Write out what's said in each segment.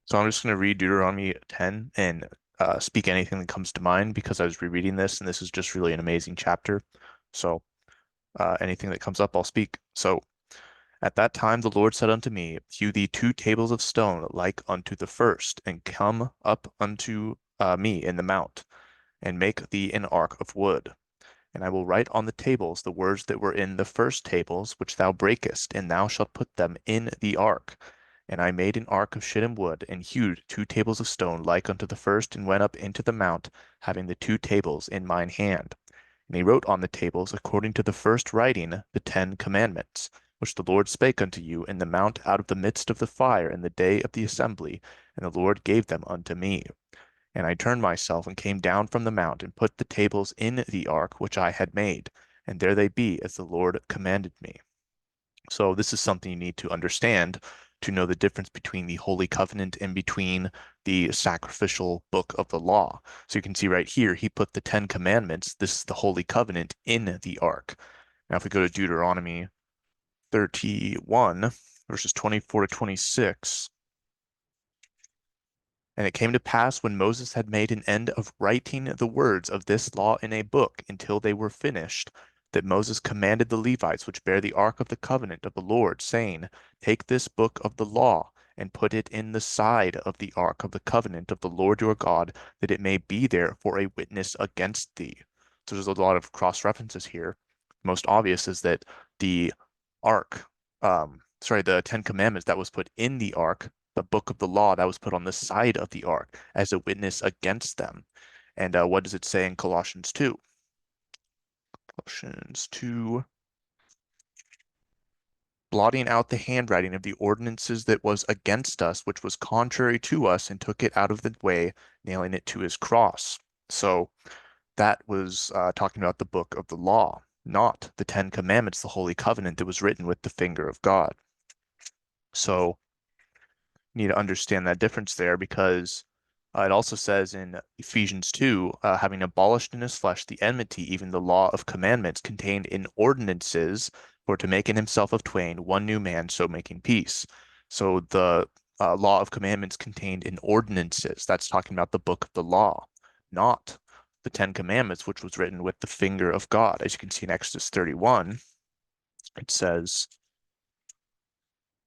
So I'm just going to read Deuteronomy 10 and speak anything that comes to mind because I was rereading this and this is just really an amazing chapter. So anything that comes up, I'll speak. So at that time the Lord said unto me, hew thee 2 tables of stone like unto the first, and come up unto me in the mount, and make thee an ark of wood. And I will write on the tables the words that were in the first tables which thou breakest, and thou shalt put them in the ark. And I made an ark of shittim wood, and hewed 2 tables of stone like unto the first, and went up into the mount, having the 2 tables in mine hand. And he wrote on the tables, according to the first writing, the 10 commandments, which the Lord spake unto you in the mount out of the midst of the fire in the day of the assembly, and the Lord gave them unto me. And I turned myself and came down from the mount, and put the tables in the ark which I had made, and there they be as the Lord commanded me. So this is something you need to understand to know the difference between the Holy Covenant and between the sacrificial book of the law. So you can see right here, he put the 10 Commandments, this is the Holy Covenant, in the ark. Now if we go to Deuteronomy 31, verses 24 to 26, and it came to pass when Moses had made an end of writing the words of this law in a book until they were finished, that Moses commanded the Levites which bear the ark of the covenant of the Lord, saying, Take this book of the law, and put it in the side of the ark of the covenant of the Lord your God, that it may be there for a witness against thee. So there's a lot of cross references here. Most obvious is that the ark, the 10 Commandments that was put in the ark, the book of the law that was put on the side of the ark as a witness against them. And what does it say in Colossians 2? Colossians 2, blotting out the handwriting of the ordinances that was against us, which was contrary to us, and took it out of the way, nailing it to his cross. So that was talking about the book of the law, not the 10 Commandments, the Holy Covenant that was written with the finger of God. So you need to understand that difference there because it also says in Ephesians 2, having abolished in his flesh the enmity, even the law of commandments contained in ordinances, for to make in himself of twain one new man, so making peace. So the law of commandments contained in ordinances, that's talking about the book of the law, not the 10 Commandments, which was written with the finger of God. As you can see in Exodus 31, it says,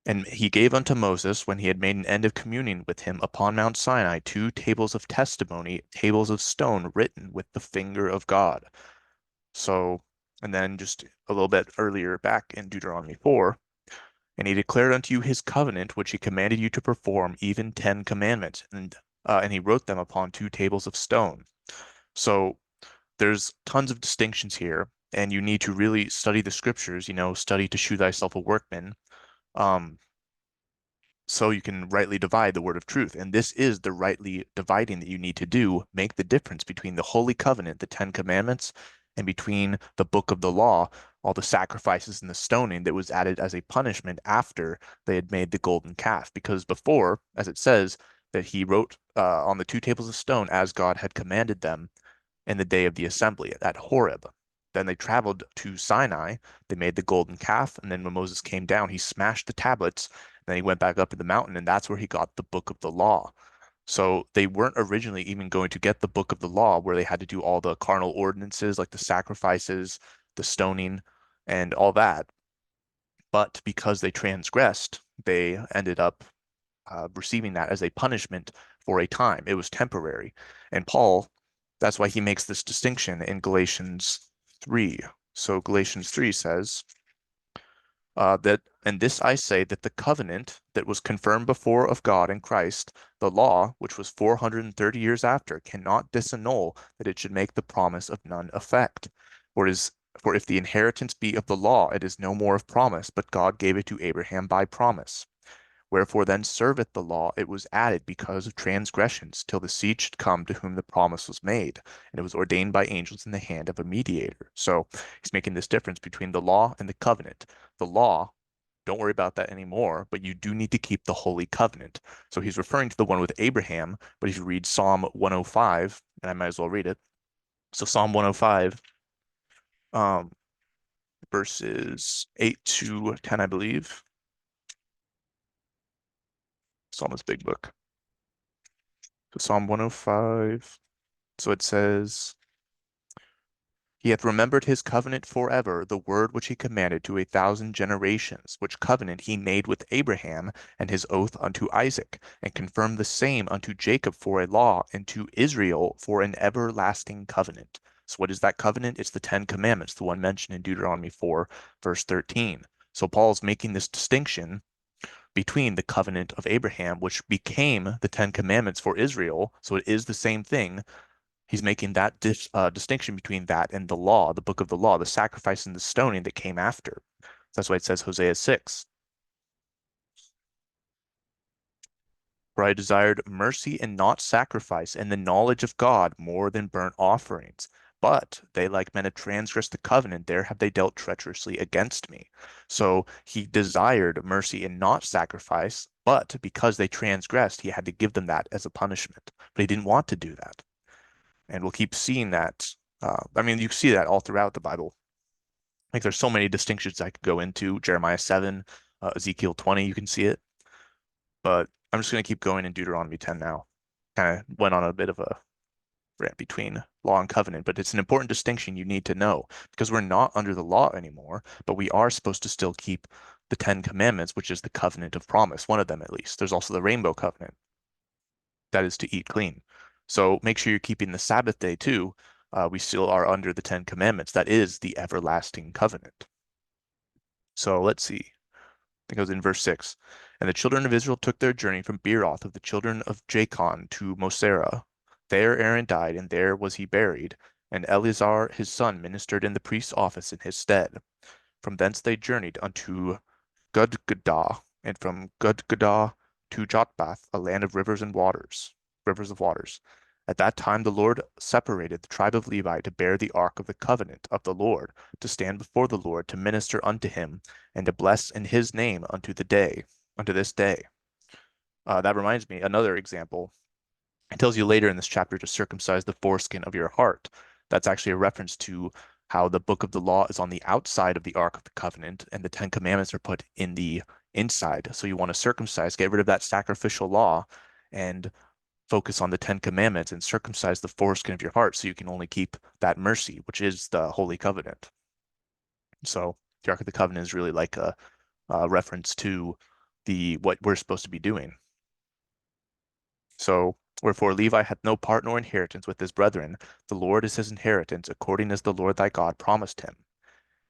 and he gave unto Moses, when he had made an end of communing with him upon Mount Sinai, 2 tables of testimony, tables of stone written with the finger of God. So, and then just a little bit earlier back in Deuteronomy 4, and he declared unto you his covenant, which he commanded you to perform, even 10 commandments, and he wrote them upon 2 tables of stone. So there's tons of distinctions here, and you need to really study the scriptures, study to shew thyself a workman. Um, so you can rightly divide the word of truth. And this is the rightly dividing that you need to do, make the difference between the Holy Covenant, the 10 Commandments, and between the book of the law, all the sacrifices and the stoning that was added as a punishment after they had made the golden calf. Because before, as it says, that he wrote on the 2 tables of stone as God had commanded them in the day of the assembly at Horeb. Then they traveled to Sinai. They made the golden calf. And then when Moses came down, he smashed the tablets. Then he went back up to the mountain, and that's where he got the book of the law. So they weren't originally even going to get the book of the law where they had to do all the carnal ordinances like the sacrifices, the stoning, and all that. But because they transgressed, they ended up receiving that as a punishment for a time. It was temporary. And Paul, that's why he makes this distinction in Galatians 3. So Galatians 3 says and this I say, that the covenant that was confirmed before of God in Christ, the law, which was 430 years after, cannot disannul that it should make the promise of none effect. For if the inheritance be of the law, it is no more of promise, but God gave it to Abraham by promise. Wherefore then serveth the law, it was added because of transgressions, till the seed should come to whom the promise was made, and it was ordained by angels in the hand of a mediator. So he's making this difference between the law and the covenant. The law, don't worry about that anymore, but you do need to keep the holy covenant. So he's referring to the one with Abraham, but if you read Psalm 105, and I might as well read it. So Psalm 105, um, verses 8 to 10, I believe. Psalmist Big Book. Psalm 105. So it says, He hath remembered his covenant forever, the word which he commanded to 1,000 generations, which covenant he made with Abraham, and his oath unto Isaac, and confirmed the same unto Jacob for a law, and to Israel for an everlasting covenant. So what is that covenant? It's the Ten Commandments, the one mentioned in Deuteronomy 4, verse 13. So Paul's making this distinction between the covenant of Abraham, which became the Ten Commandments for Israel. So it is the same thing. He's making that distinction between that and the law, the book of the law, the sacrifice and the stoning that came after. That's why it says Hosea 6. For I desired mercy and not sacrifice, and the knowledge of God more than burnt offerings. But they, like men, have transgressed the covenant. There have they dealt treacherously against me. So he desired mercy and not sacrifice, but because they transgressed, he had to give them that as a punishment. But he didn't want to do that. And we'll keep seeing that. I mean, you see that all throughout the Bible. Like there's so many distinctions I could go into. Jeremiah 7, Ezekiel 20, you can see it. But I'm just going to keep going in Deuteronomy 10 now. Kind of went on a bit of a rant between law and covenant, but it's an important distinction you need to know because we're not under the law anymore, but we are supposed to still keep the Ten Commandments, which is the covenant of promise, one of them at least. There's also the rainbow covenant, that is to eat clean. So make sure you're keeping the Sabbath day too. We still are under the Ten Commandments. That is the everlasting covenant. So let's see. I think it was in verse 6. And the children of Israel took their journey from Beeroth of the children of Jacon to Mosera. There Aaron died, and there was he buried, and Eleazar his son ministered in the priest's office in his stead. From thence they journeyed unto Gudgodah, and from Gudgodah to Jotbath, a land of rivers of waters. At that time the Lord separated the tribe of Levi to bear the ark of the covenant of the Lord, to stand before the Lord, to minister unto him, and to bless in his name unto this day. That reminds me, another example. It tells you later in this chapter to circumcise the foreskin of your heart. That's actually a reference to how the book of the law is on the outside of the Ark of the Covenant, and the Ten Commandments are put in the inside. So you want to circumcise, get rid of that sacrificial law, and focus on the Ten Commandments and circumcise the foreskin of your heart so you can only keep that mercy, which is the Holy Covenant. So the Ark of the Covenant is really like a reference to the what we're supposed to be doing. So, wherefore Levi hath no part nor inheritance with his brethren. The Lord is his inheritance, according as the Lord thy God promised him.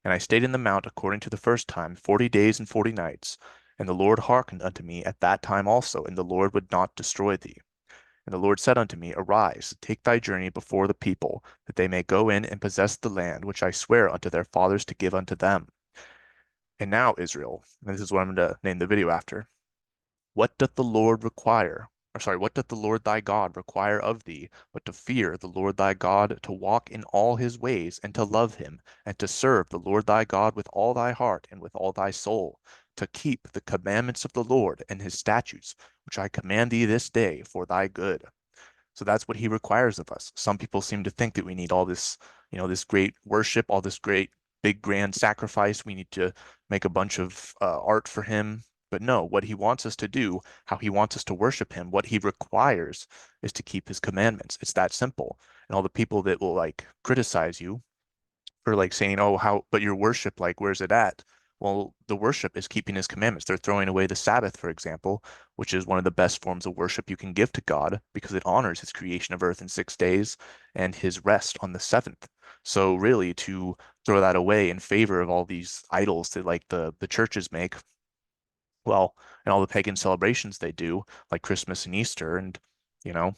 And I stayed in the mount according to the first time 40 days and 40 nights. And the Lord hearkened unto me at that time also, and the Lord would not destroy thee. And the Lord said unto me, Arise, take thy journey before the people, that they may go in and possess the land which I swear unto their fathers to give unto them. And now, Israel, and this is what I'm going to name the video after. What doth the Lord require? Or sorry, what doth the Lord thy God require of thee, but to fear the Lord thy God, to walk in all his ways, and to love him, and to serve the Lord thy God with all thy heart and with all thy soul, to keep the commandments of the Lord and his statutes, which I command thee this day for thy good. So that's what he requires of us. Some people seem to think that we need all this, this great worship, all this great big grand sacrifice. We need to make a bunch of art for him. But no, what he wants us to do, how he wants us to worship him, what he requires is to keep his commandments. It's that simple. And all the people that will like criticize you for like saying, oh, how, but your worship, like, where's it at? Well, the worship is keeping his commandments. They're throwing away the Sabbath, for example, which is one of the best forms of worship you can give to God because it honors his creation of earth in 6 days and his rest on the seventh. So really to throw that away in favor of all these idols that like the churches make, well, and all the pagan celebrations they do, like Christmas and Easter and, you know,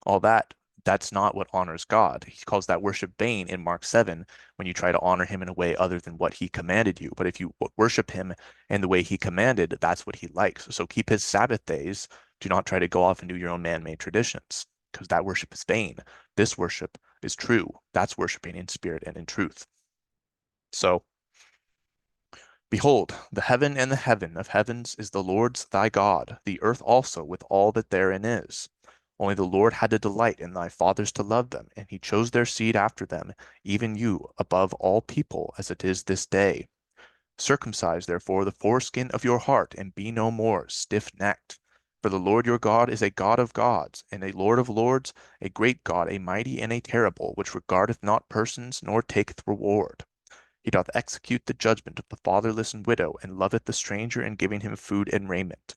all that, that's not what honors God. He calls that worship vain in Mark 7 when you try to honor him in a way other than what he commanded you. But if you worship him in the way he commanded, that's what he likes. So keep his Sabbath days. Do not try to go off and do your own man-made traditions because that worship is vain. This worship is true. That's worshiping in spirit and in truth. So behold, the heaven and the heaven of heavens is the Lord's thy God, the earth also with all that therein is. Only the Lord had a delight in thy fathers to love them, and he chose their seed after them, even you, above all people, as it is this day. Circumcise therefore the foreskin of your heart, and be no more stiff-necked. For the Lord your God is a God of gods, and a Lord of lords, a great God, a mighty and a terrible, which regardeth not persons, nor taketh reward. He doth execute the judgment of the fatherless and widow, and loveth the stranger in giving him food and raiment.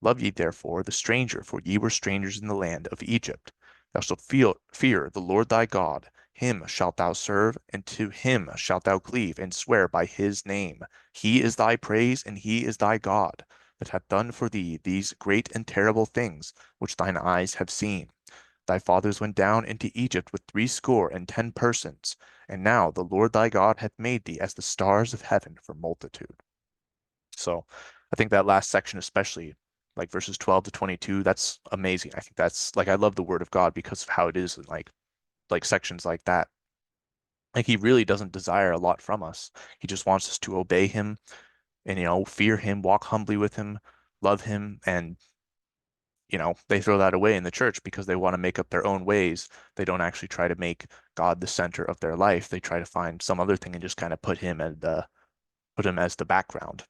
Love ye therefore the stranger, for ye were strangers in the land of Egypt. Thou shalt fear the Lord thy God. Him shalt thou serve, and to him shalt thou cleave, and swear by his name. He is thy praise, and he is thy God, that hath done for thee these great and terrible things which thine eyes have seen. Thy fathers went down into Egypt with 60 and 10 persons, and now the Lord thy God hath made thee as the stars of heaven for multitude. So I think that last section, especially like verses 12 to 22, that's amazing. I think that's like I love the word of God because of how it is in like sections like that. Like he really doesn't desire a lot from us. He just wants us to obey him and fear him, walk humbly with him, love him, and they throw that away in the church because they want to make up their own ways. They don't actually try to make God the center of their life. They try to find some other thing and just kind of put him as the background,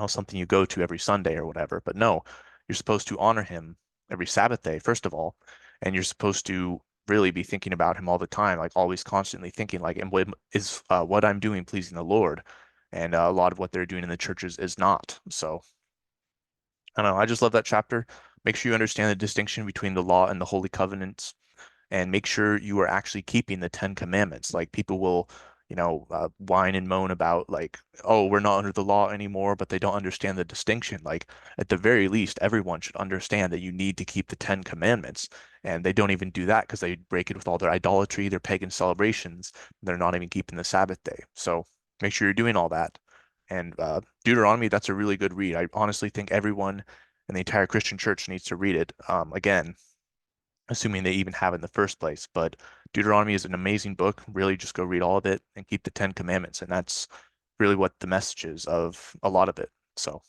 something you go to every Sunday or whatever. But no, you're supposed to honor him every Sabbath day, first of all, and you're supposed to really be thinking about him all the time, like always constantly thinking like, and what I'm doing pleasing the Lord? And a lot of what they're doing in the churches is not. So I don't know. I just love that chapter. Make sure you understand the distinction between the law and the holy covenants, and make sure you are actually keeping the Ten Commandments. Like people will, whine and moan about like, oh, we're not under the law anymore, but they don't understand the distinction. Like at the very least, everyone should understand that you need to keep the Ten Commandments, and they don't even do that because they break it with all their idolatry, their pagan celebrations. They're not even keeping the Sabbath day. So make sure you're doing all that. And Deuteronomy, that's a really good read. I honestly think everyone in the entire Christian church needs to read it. Again, assuming they even have in the first place. But Deuteronomy is an amazing book. Really, just go read all of it and keep the Ten Commandments. And that's really what the message is of a lot of it. So